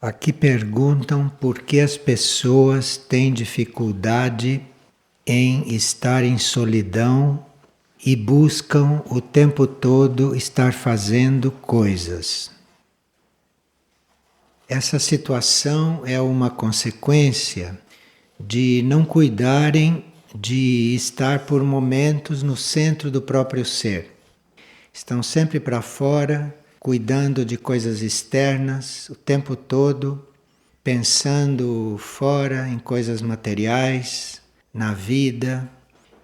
Aqui perguntam por que as pessoas têm dificuldade em estar em solidão e buscam o tempo todo estar fazendo coisas. Essa situação é uma consequência de não cuidarem de estar por momentos no centro do próprio ser. Estão sempre para fora, cuidando de coisas externas o tempo todo, pensando fora em coisas materiais, na vida,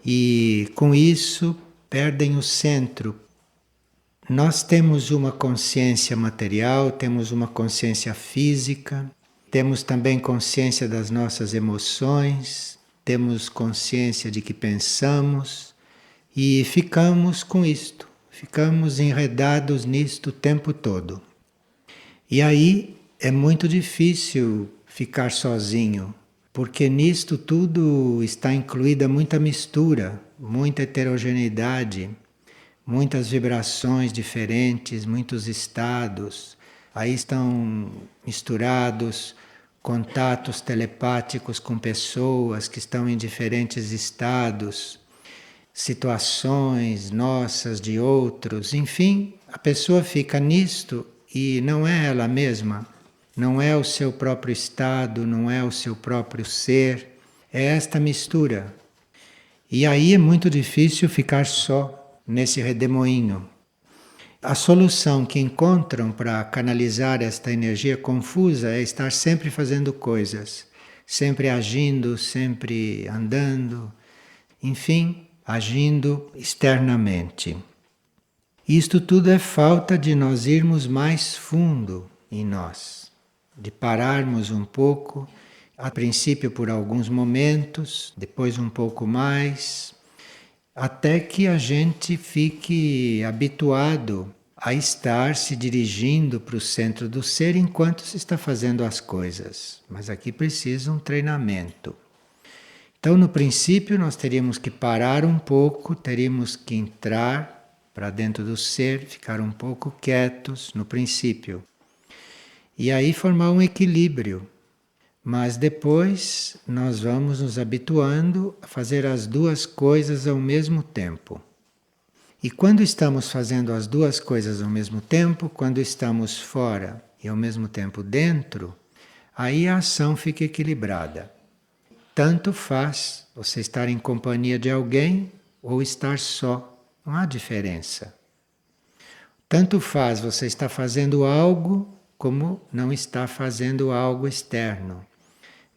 e com isso perdem o centro. Nós temos uma consciência material, temos uma consciência física, temos também consciência das nossas emoções, temos consciência de que pensamos e ficamos com isto. Ficamos enredados nisto o tempo todo. E aí é muito difícil ficar sozinho, porque nisto tudo está incluída muita mistura, muita heterogeneidade, muitas vibrações diferentes, muitos estados. Aí estão misturados contatos telepáticos com pessoas que estão em diferentes estados, situações nossas, de outros, enfim, a pessoa fica nisto e não é ela mesma, não é o seu próprio estado, não é o seu próprio ser, é esta mistura. E aí é muito difícil ficar só nesse redemoinho. A solução que encontram para canalizar esta energia confusa é estar sempre fazendo coisas, sempre agindo, sempre andando, enfim, agindo externamente. Isto tudo é falta de nós irmos mais fundo em nós, de pararmos um pouco, a princípio por alguns momentos, depois um pouco mais, até que a gente fique habituado a estar se dirigindo para o centro do ser enquanto se está fazendo as coisas. Mas aqui precisa um treinamento. Então, no princípio, nós teríamos que parar um pouco, teríamos que entrar para dentro do ser, ficar um pouco quietos no princípio. E aí formar um equilíbrio. Mas depois nós vamos nos habituando a fazer as duas coisas ao mesmo tempo. E quando estamos fazendo as duas coisas ao mesmo tempo, quando estamos fora e ao mesmo tempo dentro, aí a ação fica equilibrada. Tanto faz você estar em companhia de alguém ou estar só. Não há diferença. Tanto faz você estar fazendo algo como não estar fazendo algo externo.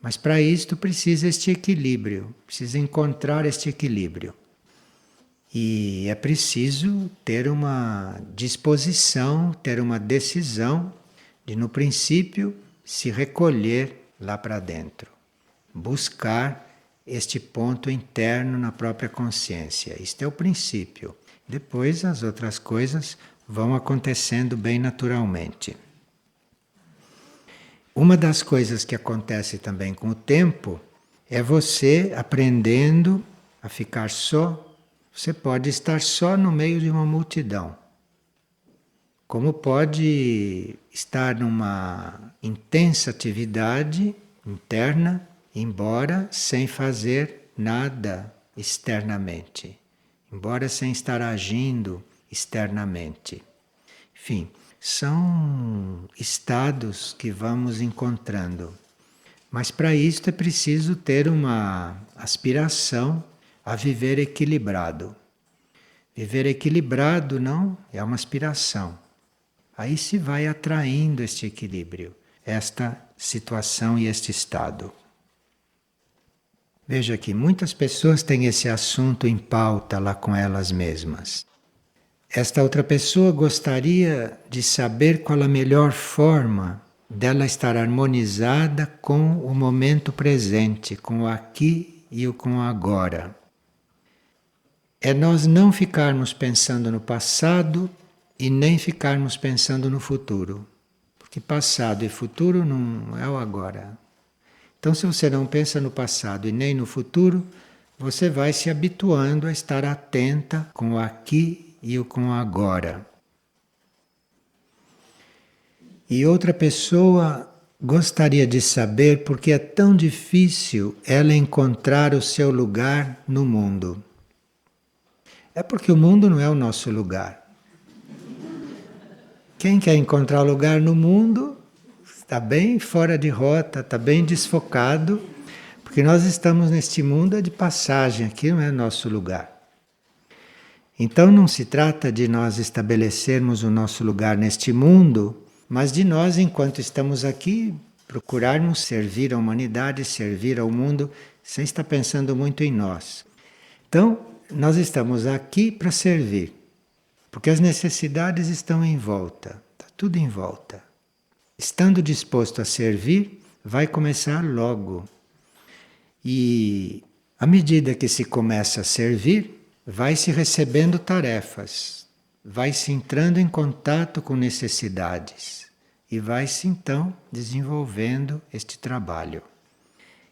Mas para isto precisa este equilíbrio, precisa encontrar este equilíbrio. E é preciso ter uma disposição, ter uma decisão de, no princípio, se recolher lá para dentro. Buscar este ponto interno na própria consciência. Isto é o princípio. Depois as outras coisas vão acontecendo bem naturalmente. Uma das coisas que acontece também com o tempo é você aprendendo a ficar só. Você pode estar só no meio de uma multidão. Como pode estar numa intensa atividade interna, embora sem fazer nada externamente, embora sem estar agindo externamente. Enfim, são estados que vamos encontrando. Mas para isto é preciso ter uma aspiração a viver equilibrado. Viver equilibrado não é uma aspiração. Aí se vai atraindo este equilíbrio, esta situação e este estado. Veja que muitas pessoas têm esse assunto em pauta lá com elas mesmas. Esta outra pessoa gostaria de saber qual a melhor forma dela estar harmonizada com o momento presente, com o aqui e o com o agora. É nós não ficarmos pensando no passado e nem ficarmos pensando no futuro. Porque passado e futuro não é o agora. Então, se você não pensa no passado e nem no futuro, você vai se habituando a estar atenta com o aqui e o com o agora. E outra pessoa gostaria de saber por que é tão difícil ela encontrar o seu lugar no mundo. É porque o mundo não é o nosso lugar. Quem quer encontrar lugar no mundo está bem fora de rota, está bem desfocado, porque nós estamos neste mundo de passagem, aqui não é nosso lugar. Então não se trata de nós estabelecermos o nosso lugar neste mundo, mas de nós, enquanto estamos aqui, procurarmos servir a humanidade, servir ao mundo, sem estar pensando muito em nós. Então, nós estamos aqui para servir, porque as necessidades estão em volta, está tudo em volta. Estando disposto a servir, vai começar logo. E à medida que se começa a servir, vai se recebendo tarefas, vai se entrando em contato com necessidades e vai se então desenvolvendo este trabalho.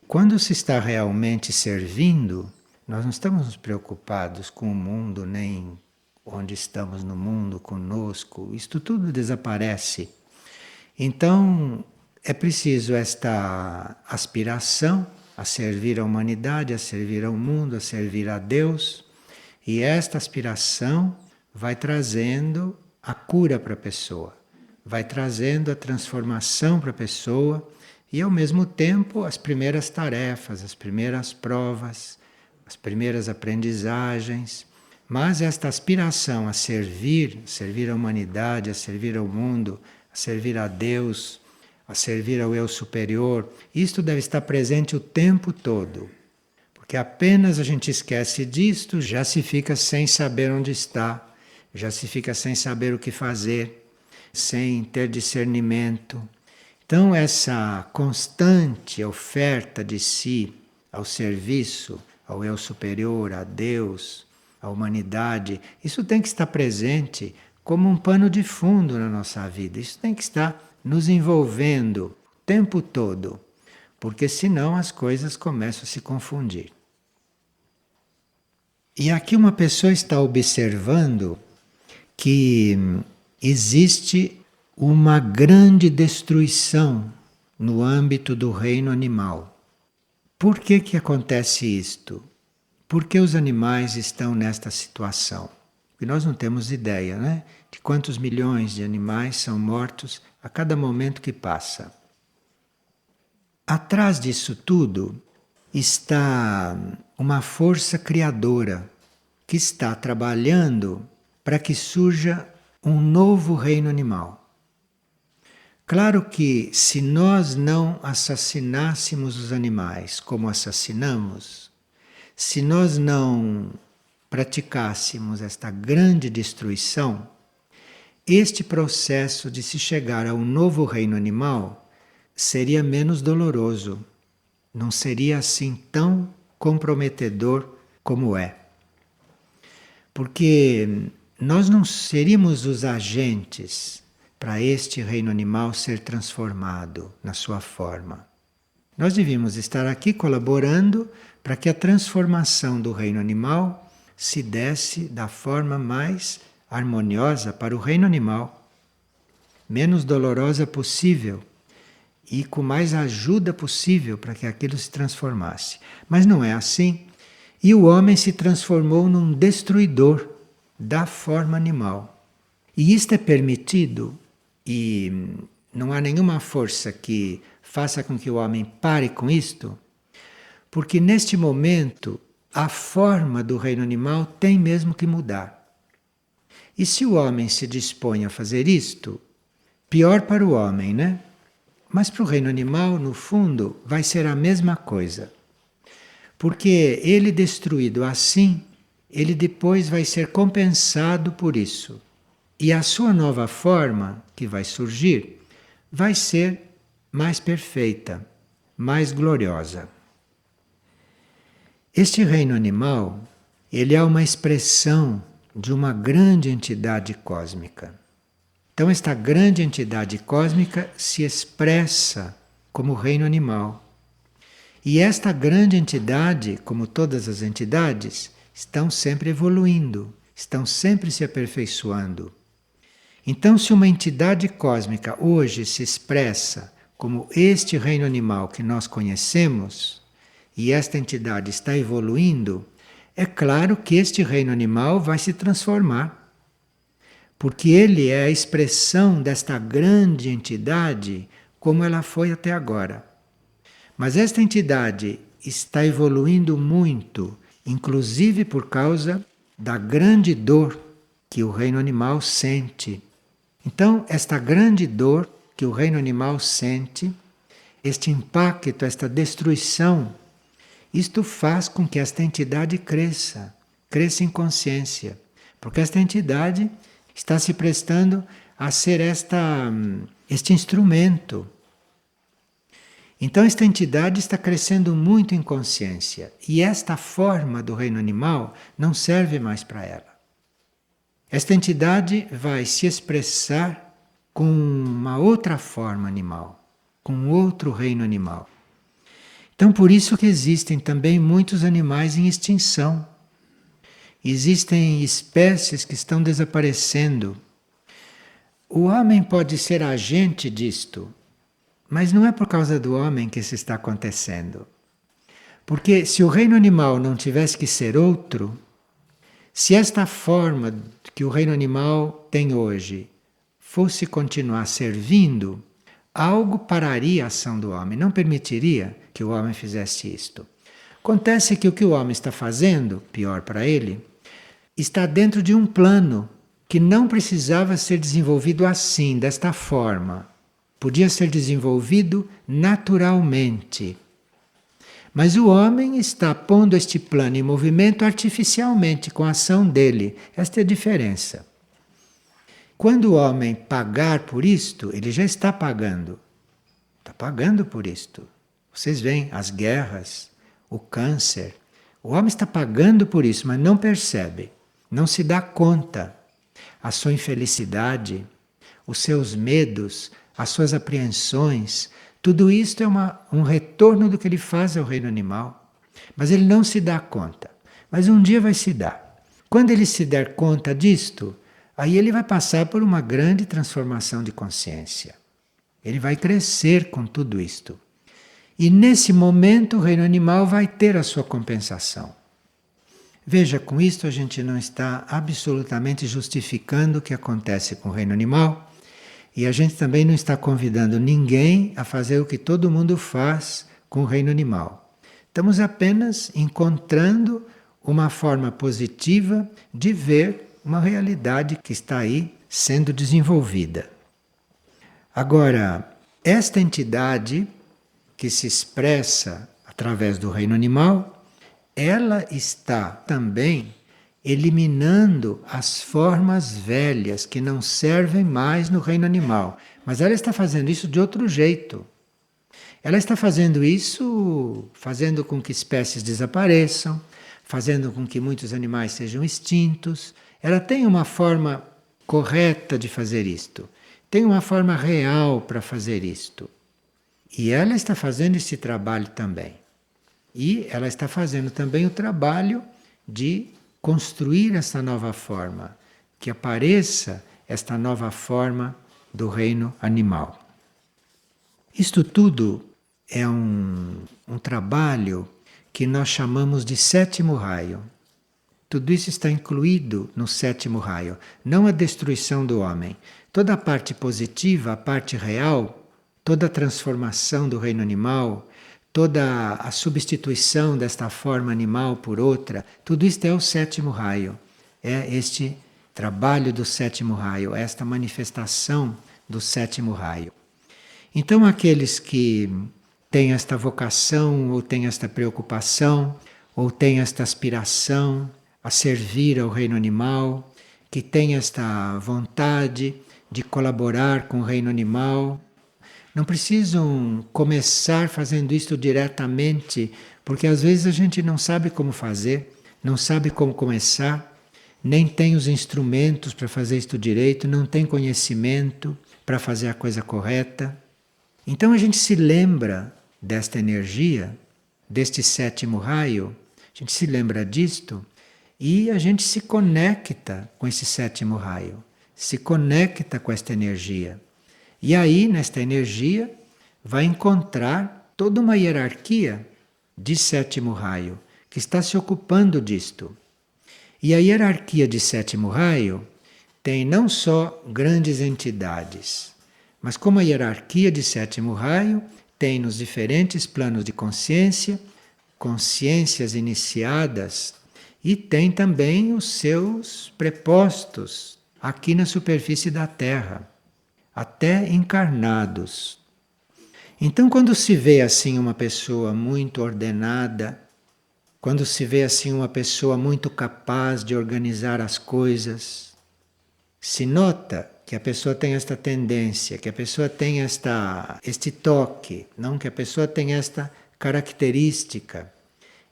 Quando se está realmente servindo, nós não estamos nos preocupados com o mundo, nem onde estamos no mundo, conosco, isto tudo desaparece. Então é preciso esta aspiração a servir a humanidade, a servir ao mundo, a servir a Deus. E esta aspiração vai trazendo a cura para a pessoa, vai trazendo a transformação para a pessoa e, ao mesmo tempo, as primeiras tarefas, as primeiras provas, as primeiras aprendizagens. Mas esta aspiração a servir a humanidade, a servir ao mundo, a servir a Deus, a servir ao eu superior, isto deve estar presente o tempo todo. Porque apenas a gente esquece disto, já se fica sem saber onde está, já se fica sem saber o que fazer, sem ter discernimento. Então essa constante oferta de si ao serviço, ao eu superior, a Deus, à humanidade, isso tem que estar presente como um pano de fundo na nossa vida. Isso tem que estar nos envolvendo o tempo todo, porque senão as coisas começam a se confundir. E aqui uma pessoa está observando que existe uma grande destruição no âmbito do reino animal. Por que acontece isto? Por que os animais estão nesta situação? Porque nós não temos ideia, né? De quantos milhões de animais são mortos a cada momento que passa. Atrás disso tudo está uma força criadora que está trabalhando para que surja um novo reino animal. Claro que se nós não assassinássemos os animais como assassinamos, se nós não praticássemos esta grande destruição, este processo de se chegar a um novo reino animal seria menos doloroso, não seria assim tão comprometedor como é. Porque nós não seríamos os agentes para este reino animal ser transformado na sua forma. Nós devíamos estar aqui colaborando para que a transformação do reino animal se desse da forma mais harmoniosa para o reino animal, menos dolorosa possível e com mais ajuda possível para que aquilo se transformasse. Mas não é assim. E o homem se transformou num destruidor da forma animal. E isto é permitido e não há nenhuma força que faça com que o homem pare com isto, porque neste momento a forma do reino animal tem mesmo que mudar. E se o homem se dispõe a fazer isto, pior para o homem, né? Mas para o reino animal, no fundo, vai ser a mesma coisa. Porque ele destruído assim, ele depois vai ser compensado por isso. E a sua nova forma, que vai surgir, vai ser mais perfeita, mais gloriosa. Este reino animal, ele é uma expressão de uma grande entidade cósmica. Então esta grande entidade cósmica se expressa como reino animal. E esta grande entidade, como todas as entidades, estão sempre evoluindo, estão sempre se aperfeiçoando. Então, se uma entidade cósmica hoje se expressa como este reino animal que nós conhecemos, e esta entidade está evoluindo, é claro que este reino animal vai se transformar. Porque ele é a expressão desta grande entidade como ela foi até agora. Mas esta entidade está evoluindo muito, inclusive por causa da grande dor que o reino animal sente. Então, esta grande dor que o reino animal sente, este impacto, esta destruição, isto faz com que esta entidade cresça, cresça em consciência, porque esta entidade está se prestando a ser este instrumento. Então esta entidade está crescendo muito em consciência e esta forma do reino animal não serve mais para ela. Esta entidade vai se expressar com uma outra forma animal, com outro reino animal. Então por isso que existem também muitos animais em extinção. Existem espécies que estão desaparecendo. O homem pode ser agente disto, mas não é por causa do homem que isso está acontecendo. Porque se o reino animal não tivesse que ser outro, se esta forma que o reino animal tem hoje fosse continuar servindo, algo pararia a ação do homem, não permitiria que o homem fizesse isto. Acontece que o que o homem está fazendo, pior para ele, está dentro de um plano que não precisava ser desenvolvido assim, desta forma. Podia ser desenvolvido naturalmente. Mas o homem está pondo este plano em movimento artificialmente, com a ação dele. Esta é a diferença. Quando o homem pagar por isto, ele já está pagando. Está pagando por isto. Vocês veem as guerras, o câncer. O homem está pagando por isso, mas não percebe. Não se dá conta. A sua infelicidade, os seus medos, as suas apreensões, tudo isto é um retorno do que ele faz ao reino animal. Mas ele não se dá conta. Mas um dia vai se dar. Quando ele se der conta disto, aí ele vai passar por uma grande transformação de consciência. Ele vai crescer com tudo isto. E nesse momento o reino animal vai ter a sua compensação. Veja, com isto a gente não está absolutamente justificando o que acontece com o reino animal e a gente também não está convidando ninguém a fazer o que todo mundo faz com o reino animal. Estamos apenas encontrando uma forma positiva de ver uma realidade que está aí sendo desenvolvida. Agora, esta entidade que se expressa através do reino animal, ela está também eliminando as formas velhas que não servem mais no reino animal. Mas ela está fazendo isso de outro jeito. Ela está fazendo isso fazendo com que espécies desapareçam, fazendo com que muitos animais sejam extintos. Ela tem uma forma correta de fazer isto. Tem uma forma real para fazer isto. E ela está fazendo esse trabalho também. E ela está fazendo também o trabalho de construir essa nova forma, que apareça esta nova forma do reino animal. Isto tudo é um trabalho que nós chamamos de sétimo raio. Tudo isso está incluído no sétimo raio, não a destruição do homem. Toda a parte positiva, a parte real, toda a transformação do reino animal, toda a substituição desta forma animal por outra, tudo isto é o sétimo raio. É este trabalho do sétimo raio, esta manifestação do sétimo raio. Então aqueles que têm esta vocação, ou têm esta preocupação, ou têm esta aspiração a servir ao reino animal, que têm esta vontade de colaborar com o reino animal, não precisam começar fazendo isto diretamente, porque às vezes a gente não sabe como fazer, não sabe como começar, nem tem os instrumentos para fazer isto direito, não tem conhecimento para fazer a coisa correta. Então a gente se lembra desta energia, deste sétimo raio, a gente se lembra disto e a gente se conecta com esse sétimo raio, se conecta com esta energia. E aí, nesta energia, vai encontrar toda uma hierarquia de sétimo raio que está se ocupando disto. E a hierarquia de sétimo raio tem não só grandes entidades, mas como a hierarquia de sétimo raio tem nos diferentes planos de consciência, consciências iniciadas e tem também os seus prepostos aqui na superfície da Terra, até encarnados. Então, quando se vê assim uma pessoa muito ordenada, quando se vê assim uma pessoa muito capaz de organizar as coisas, se nota que a pessoa tem esta tendência, que a pessoa tem este toque, não que a pessoa tem esta característica,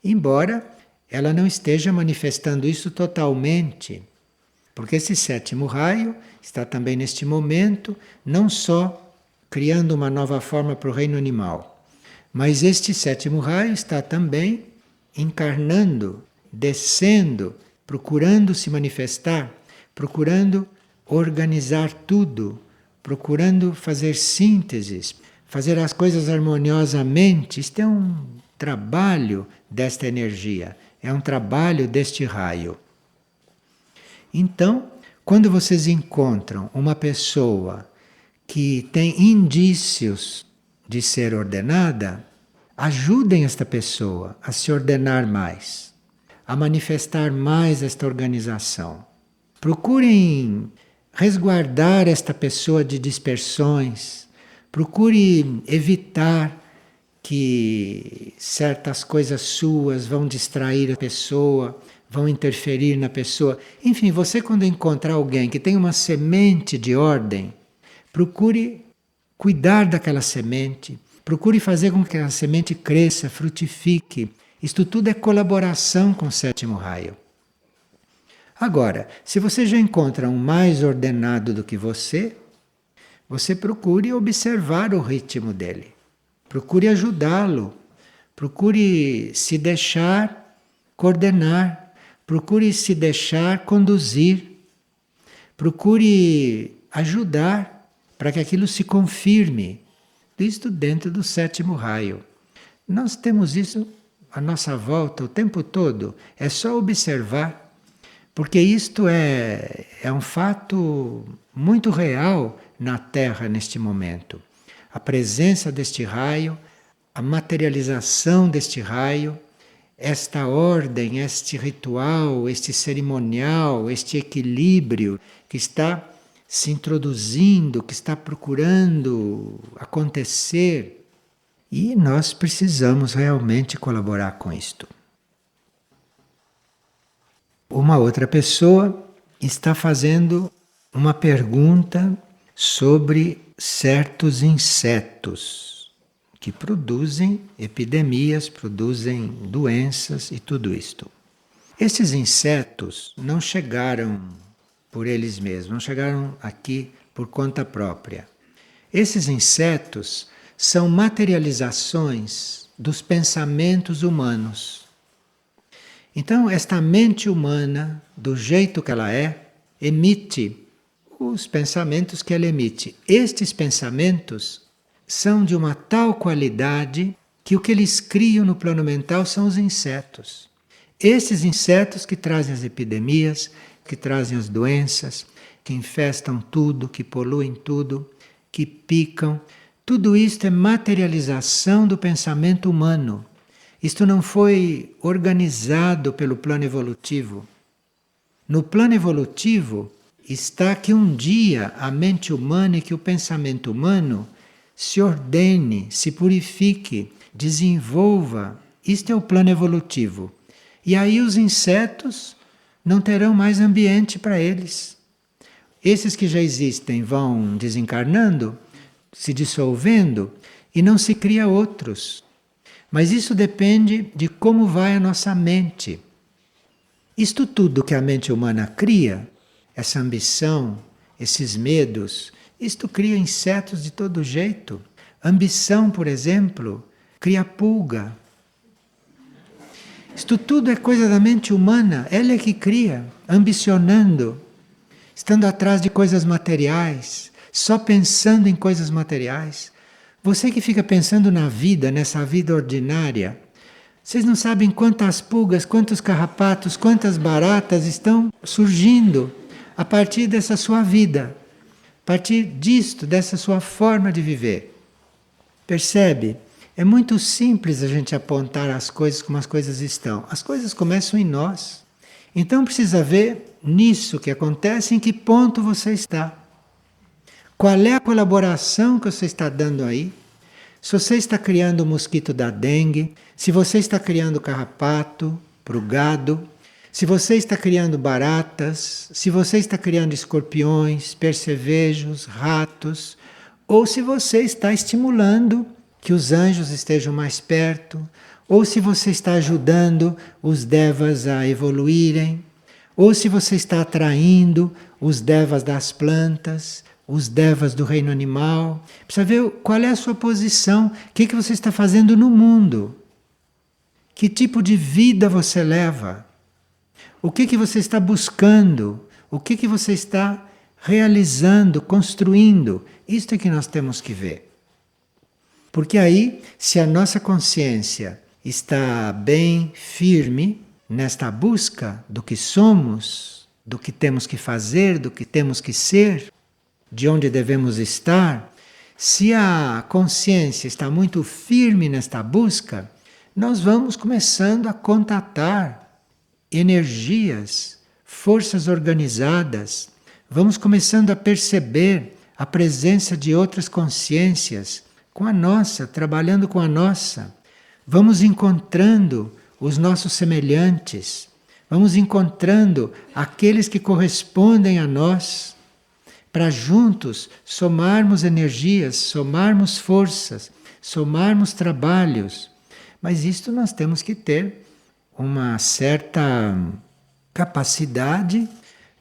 embora ela não esteja manifestando isso totalmente, porque esse sétimo raio está também neste momento não só criando uma nova forma para o reino animal, mas este sétimo raio está também encarnando, descendo, procurando se manifestar, procurando organizar tudo, procurando fazer sínteses, fazer as coisas harmoniosamente. Isto é um trabalho desta energia, é um trabalho deste raio. Então, quando vocês encontram uma pessoa que tem indícios de ser ordenada, ajudem esta pessoa a se ordenar mais, a manifestar mais esta organização. Procurem resguardar esta pessoa de dispersões, procure evitar que certas coisas suas vão distrair a pessoa, vão interferir na pessoa. Enfim, você quando encontrar alguém que tem uma semente de ordem, procure cuidar daquela semente, procure fazer com que a semente cresça, frutifique. Isto tudo é colaboração com o sétimo raio. Agora, se você já encontra um mais ordenado do que você procure observar o ritmo dele. Procure ajudá-lo. Procure se deixar coordenar. Procure se deixar conduzir. Procure ajudar para que aquilo se confirme. Isto dentro do sétimo raio. Nós temos isso à nossa volta o tempo todo. É só observar. Porque isto é um fato muito real na Terra neste momento. A presença deste raio, a materialização deste raio, esta ordem, este ritual, este cerimonial, este equilíbrio que está se introduzindo, que está procurando acontecer. E nós precisamos realmente colaborar com isto. Uma outra pessoa está fazendo uma pergunta sobre certos insetos que produzem epidemias, produzem doenças e tudo isto. Esses insetos não chegaram por eles mesmos, não chegaram aqui por conta própria. Esses insetos são materializações dos pensamentos humanos. Então, esta mente humana, do jeito que ela é, emite os pensamentos que ela emite. Estes pensamentos são de uma tal qualidade que o que eles criam no plano mental são os insetos. Esses insetos que trazem as epidemias, que trazem as doenças, que infestam tudo, que poluem tudo, que picam. Tudo isto é materialização do pensamento humano. Isto não foi organizado pelo plano evolutivo. No plano evolutivo está que um dia a mente humana e que o pensamento humano se ordene, se purifique, desenvolva. Isto é o plano evolutivo. E aí os insetos não terão mais ambiente para eles. Esses que já existem vão desencarnando, se dissolvendo e não se cria outros. Mas isso depende de como vai a nossa mente. Isto tudo que a mente humana cria, essa ambição, esses medos, isto cria insetos de todo jeito. Ambição, por exemplo, cria pulga. Isto tudo é coisa da mente humana, ela é que cria, ambicionando, estando atrás de coisas materiais, só pensando em coisas materiais. Você que fica pensando na vida, nessa vida ordinária, vocês não sabem quantas pulgas, quantos carrapatos, quantas baratas estão surgindo a partir dessa sua vida, a partir disto, dessa sua forma de viver. Percebe? É muito simples a gente apontar as coisas como as coisas estão. As coisas começam em nós. Então precisa ver nisso que acontece, em que ponto você está. Qual é a colaboração que você está dando aí? Se você está criando o mosquito da dengue, se você está criando carrapato para o gado, se você está criando baratas, se você está criando escorpiões, percevejos, ratos, ou se você está estimulando que os anjos estejam mais perto, ou se você está ajudando os devas a evoluírem, ou se você está atraindo os devas das plantas, os devas do reino animal. Precisa ver qual é a sua posição, o que você está fazendo no mundo, que tipo de vida você leva, o que você está buscando, o que você está realizando, construindo. Isto é que nós temos que ver. Porque aí, se a nossa consciência está bem firme nesta busca do que somos, do que temos que fazer, do que temos que ser, de onde devemos estar, se a consciência está muito firme nesta busca, nós vamos começando a contatar energias, forças organizadas, vamos começando a perceber a presença de outras consciências com a nossa, trabalhando com a nossa. Vamos encontrando os nossos semelhantes, vamos encontrando aqueles que correspondem a nós, para juntos somarmos energias, somarmos forças, somarmos trabalhos. Mas isto nós temos que ter uma certa capacidade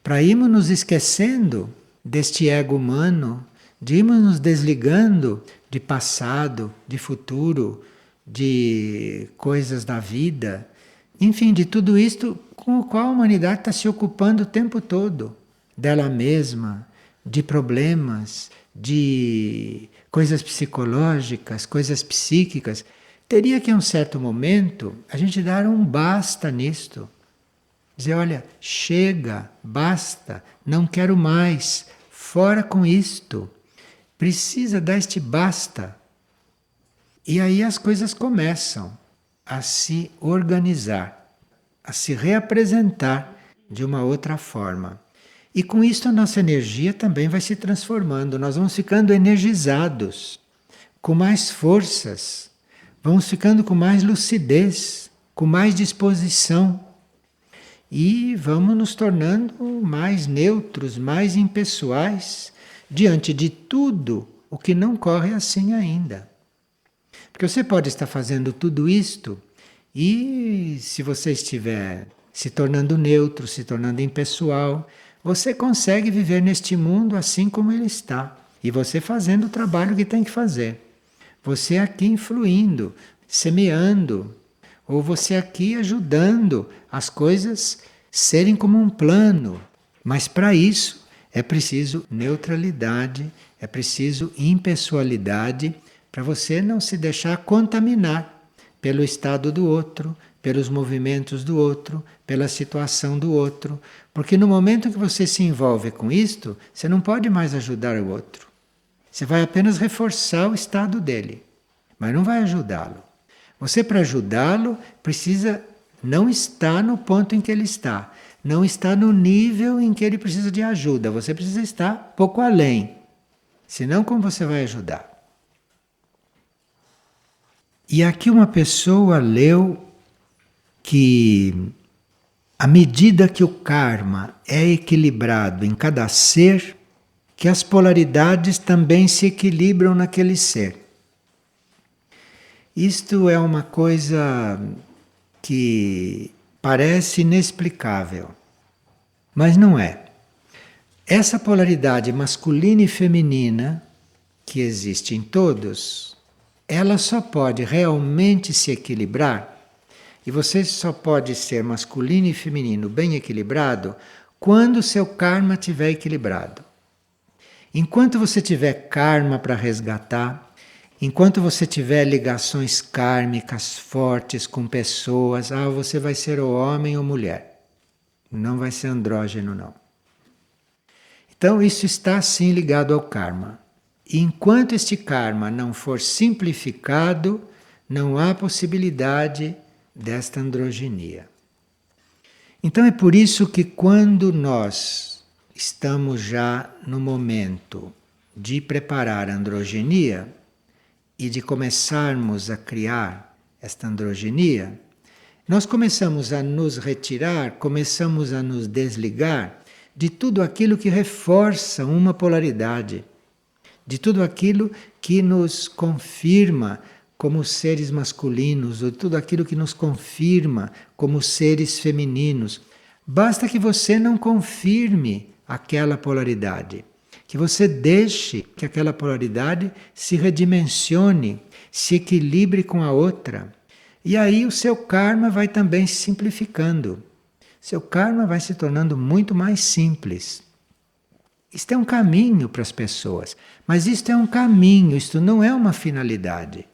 para irmos nos esquecendo deste ego humano, de irmos nos desligando de passado, de futuro, de coisas da vida, enfim, de tudo isto com o qual a humanidade está se ocupando o tempo todo, dela mesma, de problemas, de coisas psicológicas, coisas psíquicas. Teria que, em um certo momento, a gente dar um basta nisto. Dizer, olha, chega, basta, não quero mais, fora com isto. Precisa dar este basta. E aí as coisas começam a se organizar, a se reapresentar de uma outra forma. E com isso a nossa energia também vai se transformando. Nós vamos ficando energizados, com mais forças, vamos ficando com mais lucidez, com mais disposição. E vamos nos tornando mais neutros, mais impessoais, diante de tudo o que não corre assim ainda. Porque você pode estar fazendo tudo isto e, se você estiver se tornando neutro, se tornando impessoal, você consegue viver neste mundo assim como ele está. E você fazendo o trabalho que tem que fazer. Você aqui influindo, semeando, ou você aqui ajudando as coisas serem como um plano. Mas para isso é preciso neutralidade, é preciso impessoalidade, para você não se deixar contaminar pelo estado do outro, pelos movimentos do outro, pela situação do outro. Porque no momento que você se envolve com isto, você não pode mais ajudar o outro. Você vai apenas reforçar o estado dele, mas não vai ajudá-lo. Você, para ajudá-lo, precisa não estar no ponto em que ele está, não está no nível em que ele precisa de ajuda. Você precisa estar pouco além. Senão, como você vai ajudar? E aqui uma pessoa leu que, à medida que o karma é equilibrado em cada ser, que as polaridades também se equilibram naquele ser. Isto é uma coisa que parece inexplicável, mas não é. Essa polaridade masculina e feminina que existe em todos, ela só pode realmente se equilibrar, e você só pode ser masculino e feminino bem equilibrado quando o seu karma estiver equilibrado. Enquanto você tiver karma para resgatar, Enquanto você tiver ligações kármicas fortes com pessoas, você vai ser ou homem ou mulher. Não vai ser andrógeno, não. Então isso está sim ligado ao karma. E enquanto este karma não for simplificado, não há possibilidade desta androgenia. Então é por isso que quando nós estamos já no momento de preparar a androgenia e de começarmos a criar esta androgenia, nós começamos a nos retirar, começamos a nos desligar de tudo aquilo que reforça uma polaridade, de tudo aquilo que nos confirma como seres masculinos, ou tudo aquilo que nos confirma como seres femininos. Basta que você não confirme aquela polaridade, que você deixe que aquela polaridade se redimensione, se equilibre com a outra. E aí o seu karma vai também se simplificando. Seu karma vai se tornando muito mais simples. Isto é um caminho para as pessoas, mas isto é um caminho, isto não é uma finalidade.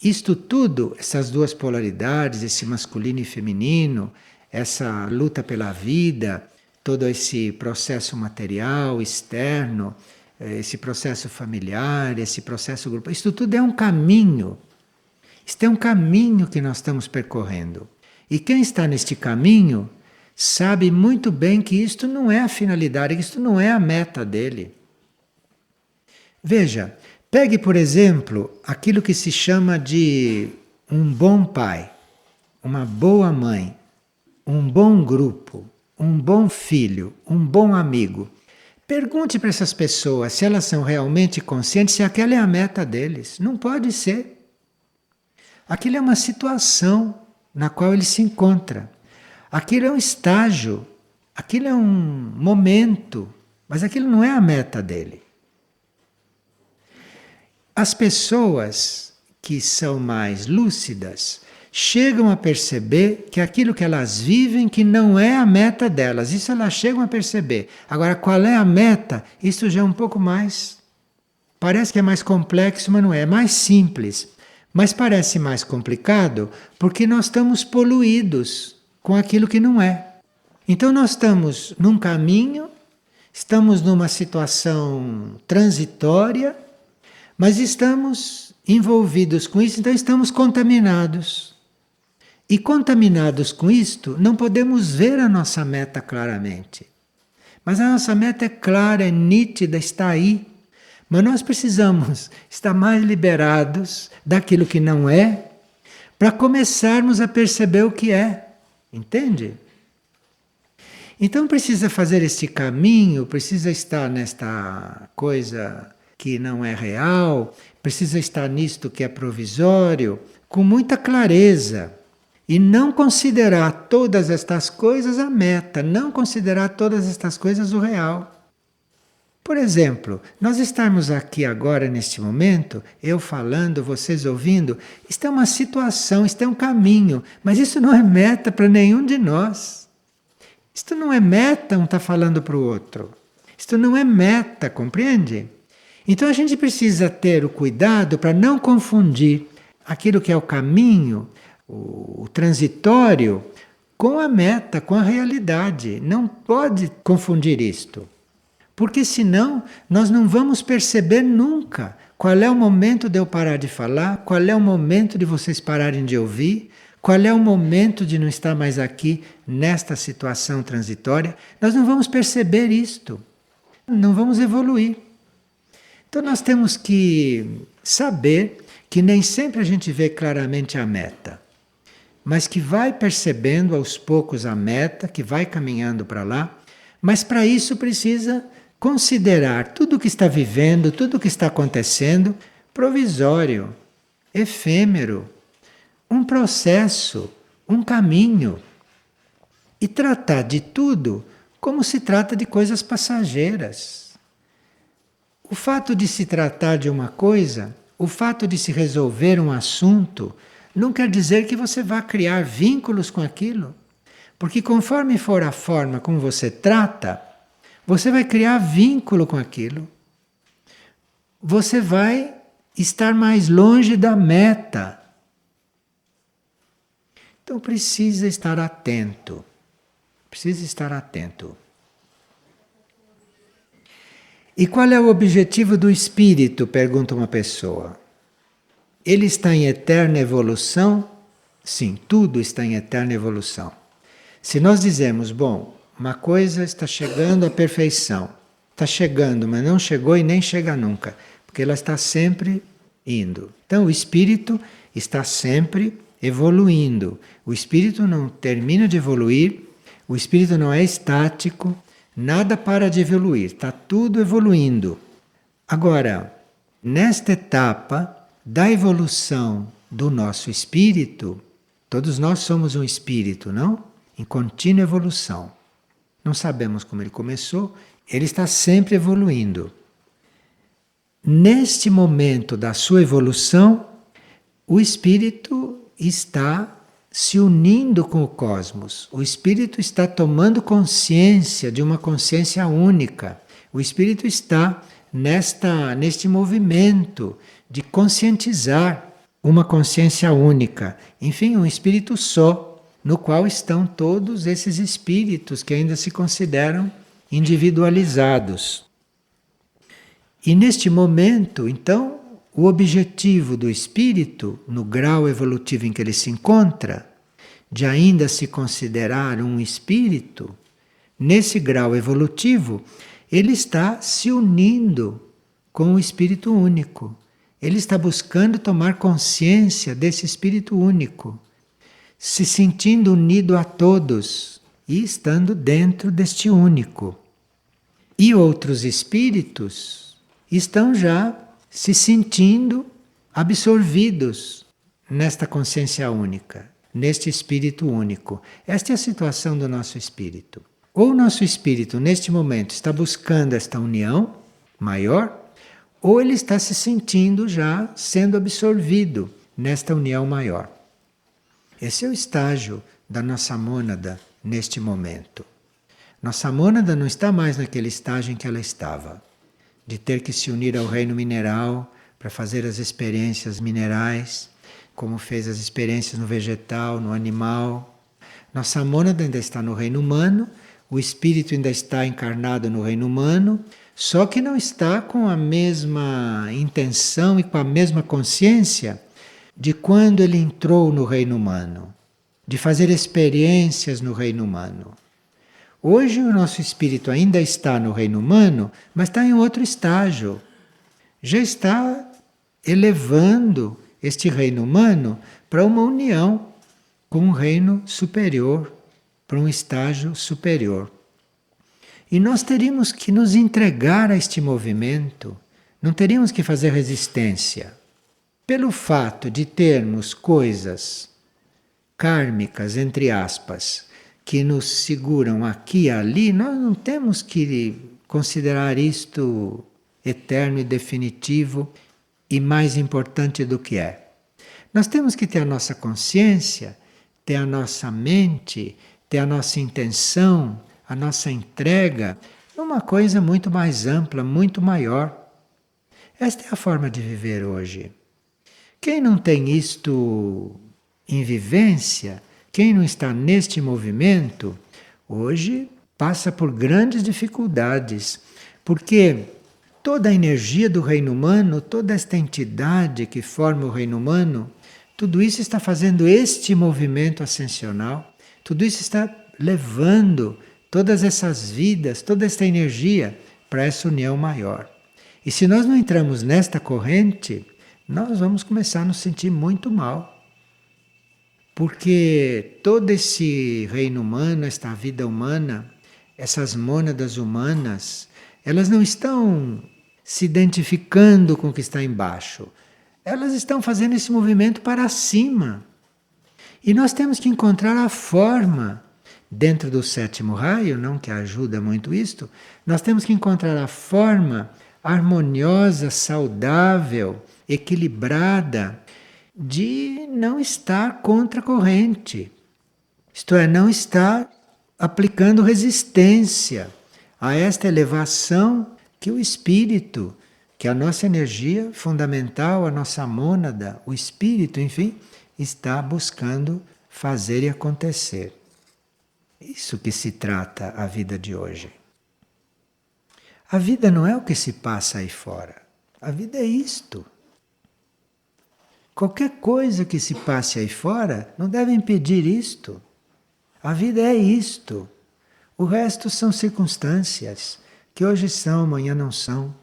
Isto tudo, essas duas polaridades, esse masculino e feminino, essa luta pela vida, todo esse processo material, externo, esse processo familiar, esse processo grupal, isto tudo é um caminho. Isto é um caminho que nós estamos percorrendo. E quem está neste caminho sabe muito bem que isto não é a finalidade, que isto não é a meta dele. Veja, pegue, por exemplo, aquilo que se chama de um bom pai, uma boa mãe, um bom grupo, um bom filho, um bom amigo. Pergunte para essas pessoas se elas são realmente conscientes se aquela é a meta deles. Não pode ser. Aquilo é uma situação na qual ele se encontra. Aquilo é um estágio, aquilo é um momento, mas aquilo não é a meta dele. As pessoas que são mais lúcidas chegam a perceber que aquilo que elas vivem que não é a meta delas. Isso elas chegam a perceber. Agora, qual é a meta? Isso já é um pouco mais... Parece que é mais complexo, mas não é. É mais simples. Mas parece mais complicado porque nós estamos poluídos com aquilo que não é. Então nós estamos num caminho, estamos numa situação transitória, mas estamos envolvidos com isso, então estamos contaminados. E contaminados com isto, não podemos ver a nossa meta claramente. Mas a nossa meta é clara, é nítida, está aí. Mas nós precisamos estar mais liberados daquilo que não é, para começarmos a perceber o que é. Entende? Então precisa fazer este caminho, precisa estar nesta coisa que não é real, precisa estar nisto que é provisório, com muita clareza. E não considerar todas estas coisas a meta, não considerar todas estas coisas o real. Por exemplo, nós estarmos aqui agora neste momento, eu falando, vocês ouvindo, isto é uma situação, isto é um caminho, mas isso não é meta para nenhum de nós. Isto não é meta um estar falando para o outro. Isto não é meta, compreende? Então a gente precisa ter o cuidado para não confundir aquilo que é o caminho, o transitório, com a meta, com a realidade. Não pode confundir isto. Porque senão nós não vamos perceber nunca qual é o momento de eu parar de falar, qual é o momento de vocês pararem de ouvir, qual é o momento de não estar mais aqui nesta situação transitória. Nós não vamos perceber isto, não vamos evoluir. Então nós temos que saber que nem sempre a gente vê claramente a meta, mas que vai percebendo aos poucos a meta, que vai caminhando para lá, mas para isso precisa considerar tudo o que está vivendo, tudo o que está acontecendo, provisório, efêmero, um processo, um caminho. E tratar de tudo como se trata de coisas passageiras. O fato de se tratar de uma coisa, o fato de se resolver um assunto, não quer dizer que você vá criar vínculos com aquilo. Porque conforme for a forma como você trata, você vai criar vínculo com aquilo. Você vai estar mais longe da meta. Então precisa estar atento. Precisa estar atento. E qual é o objetivo do espírito? Pergunta uma pessoa. Ele está em eterna evolução? Sim, tudo está em eterna evolução. Se nós dizemos, bom, uma coisa está chegando à perfeição, está chegando, mas não chegou e nem chega nunca, porque ela está sempre indo. Então o espírito está sempre evoluindo. O espírito não termina de evoluir, o espírito não é estático, nada para de evoluir, está tudo evoluindo. Agora, nesta etapa da evolução do nosso espírito, todos nós somos um espírito, não? Em contínua evolução. Não sabemos como ele começou, ele está sempre evoluindo. Neste momento da sua evolução, o espírito está se unindo com o cosmos. O espírito está tomando consciência de uma consciência única. O espírito está neste movimento de conscientizar uma consciência única. Enfim, um espírito só, no qual estão todos esses espíritos que ainda se consideram individualizados. E neste momento, então, o objetivo do espírito, no grau evolutivo em que ele se encontra, de ainda se considerar um espírito, nesse grau evolutivo, ele está se unindo com o espírito único. Ele está buscando tomar consciência desse espírito único, se sentindo unido a todos e estando dentro deste único. E outros espíritos estão já se sentindo absorvidos nesta consciência única, neste espírito único. Esta é a situação do nosso espírito. Ou o nosso espírito, neste momento, está buscando esta união maior, ou ele está se sentindo já sendo absorvido nesta união maior. Esse é o estágio da nossa mônada neste momento. Nossa mônada não está mais naquele estágio em que ela estava, de ter que se unir ao reino mineral para fazer as experiências minerais, como fez as experiências no vegetal, no animal. Nossa mônada ainda está no reino humano, o espírito ainda está encarnado no reino humano, só que não está com a mesma intenção e com a mesma consciência de quando ele entrou no reino humano, de fazer experiências no reino humano. Hoje o nosso espírito ainda está no reino humano, mas está em outro estágio. Já está elevando este reino humano para uma união com um reino superior, para um estágio superior. E nós teríamos que nos entregar a este movimento, não teríamos que fazer resistência. Pelo fato de termos coisas kármicas, entre aspas, que nos seguram aqui e ali, nós não temos que considerar isto eterno e definitivo e mais importante do que é. Nós temos que ter a nossa consciência, ter a nossa mente, ter a nossa intenção, a nossa entrega numa coisa muito mais ampla, muito maior. Esta é a forma de viver hoje. Quem não tem isto em vivência, quem não está neste movimento, hoje passa por grandes dificuldades, porque toda a energia do reino humano, toda esta entidade que forma o reino humano, tudo isso está fazendo este movimento ascensional, tudo isso está levando todas essas vidas, toda esta energia para essa união maior. E se nós não entramos nesta corrente, nós vamos começar a nos sentir muito mal. Porque todo esse reino humano, esta vida humana, essas mônadas humanas, elas não estão se identificando com o que está embaixo. Elas estão fazendo esse movimento para cima. E nós temos que encontrar a forma, dentro do sétimo raio, não que ajuda muito isto, nós temos que encontrar a forma harmoniosa, saudável, equilibrada, de não estar contra a corrente. Isto é, não estar aplicando resistência a esta elevação que o espírito, que a nossa energia fundamental, a nossa mônada, o espírito, enfim, está buscando fazer e acontecer. Isso que se trata a vida de hoje. A vida não é o que se passa aí fora. A vida é isto. Qualquer coisa que se passe aí fora não deve impedir isto. A vida é isto. O resto são circunstâncias que hoje são, amanhã não são.